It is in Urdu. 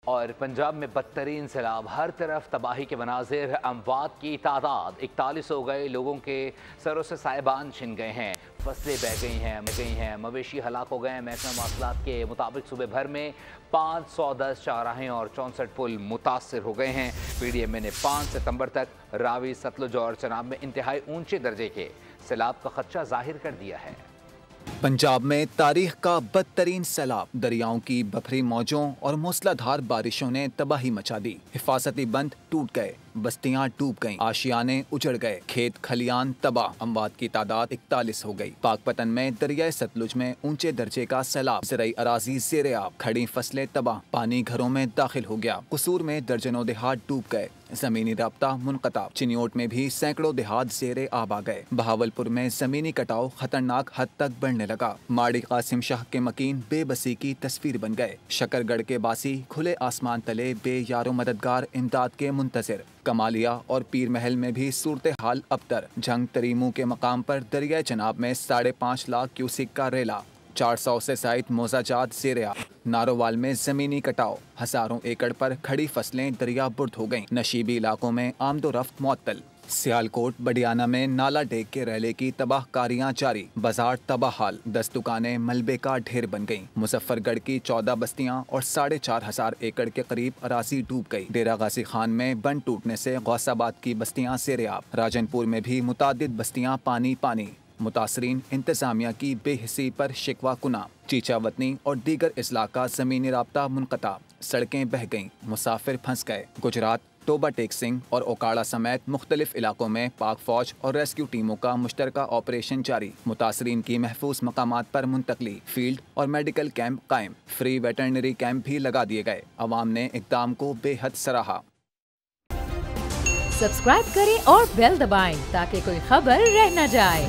اور پنجاب میں بدترین سیلاب، ہر طرف تباہی کے مناظر، اموات کی تعداد 41 ہو گئے، لوگوں کے سروں سے سائبان چھن گئے ہیں، فصلیں بہہ گئی ہیں، مویشی ہلاک ہو گئے ہیں۔ محکمہ مواصلات کے مطابق صوبے بھر میں 510 چوراہیں اور 64 پل متاثر ہو گئے ہیں۔ پی ڈی ایم اے نے 5 ستمبر تک راوی، ستلج اور چناب میں انتہائی اونچے درجے کے سیلاب کا خدشہ ظاہر کر دیا ہے۔ پنجاب میں تاریخ کا بدترین سیلاب، دریاؤں کی بکھری موجوں اور موسلادھار بارشوں نے تباہی مچا دی۔ حفاظتی بند ٹوٹ گئے، بستیاں ڈوب گئیں، آشیانے اجڑ گئے، کھیت کھلیان تباہ، اموات کی تعداد 41 ہو گئی۔ پاک پتن میں دریائے ستلج میں اونچے درجے کا سیلاب، زرعی اراضی زیر آب، کھڑی فصلیں تباہ، پانی گھروں میں داخل ہو گیا۔ قصور میں درجنوں دیہات ڈوب گئے، زمینی رابطہ منقطع۔ چنیوٹ میں بھی سینکڑوں دیہات زیر آب آ گئے۔ بہاولپور میں زمینی کٹاؤ خطرناک حد تک بڑھنے لگا۔ ماڑی قاسم شاہ کے مکین بے بسی کی تصویر بن گئے۔ شکر گڑھ کے باسی کھلے آسمان تلے بے یار و مددگار امداد کے منتظر۔ کمالیہ اور پیر محل میں بھی صورتحال ابتر۔ جھنگ تریمو کے مقام پر دریائے چناب میں 5.5 لاکھ کیوسک کا ریلا، 400 سے زائد موزہ جات زیر آب۔ نارووال میں زمینی کٹاؤ، ہزاروں ایکڑ پر کھڑی فصلیں دریا برد ہو گئیں۔ نشیبی علاقوں میں آمد و رفت معطل۔ سیالکوٹ بڈیانہ میں نالا ڈیگ کے ریلے کی تباہ کاریاں جاری، بازار تباہ حال، 10 دکانیں ملبے کا ڈھیر بن گئیں۔ مظفر گڑھ کی 14 بستیاں اور 4,500 ایکڑ کے قریب اراضی ڈوب گئی۔ ڈیرہ غازی خان میں بند ٹوٹنے سے غوث آباد کی بستیاں زیر آب۔ راجن پور میں بھی متعدد بستیاں پانی۔ متاثرین انتظامیہ کی بے حسی پر شکوہ کناں۔ چیچا وطنی اور دیگر اضلاع کا زمینی رابطہ منقطع، سڑکیں بہہ گئیں، مسافر پھنس گئے۔ گجرات، ٹوبا ٹیک سنگھ اور اوکاڑا سمیت مختلف علاقوں میں پاک فوج اور ریسکیو ٹیموں کا مشترکہ آپریشن جاری۔ متاثرین کی محفوظ مقامات پر منتقلی، فیلڈ اور میڈیکل کیمپ قائم، فری ویٹرنری کیمپ بھی لگا دیے گئے۔ عوام نے اقدام کو بے حد سراہا۔ سبسکرائب کریں اور بیل دبائیں تاکہ کوئی خبر رہ نہ جائے۔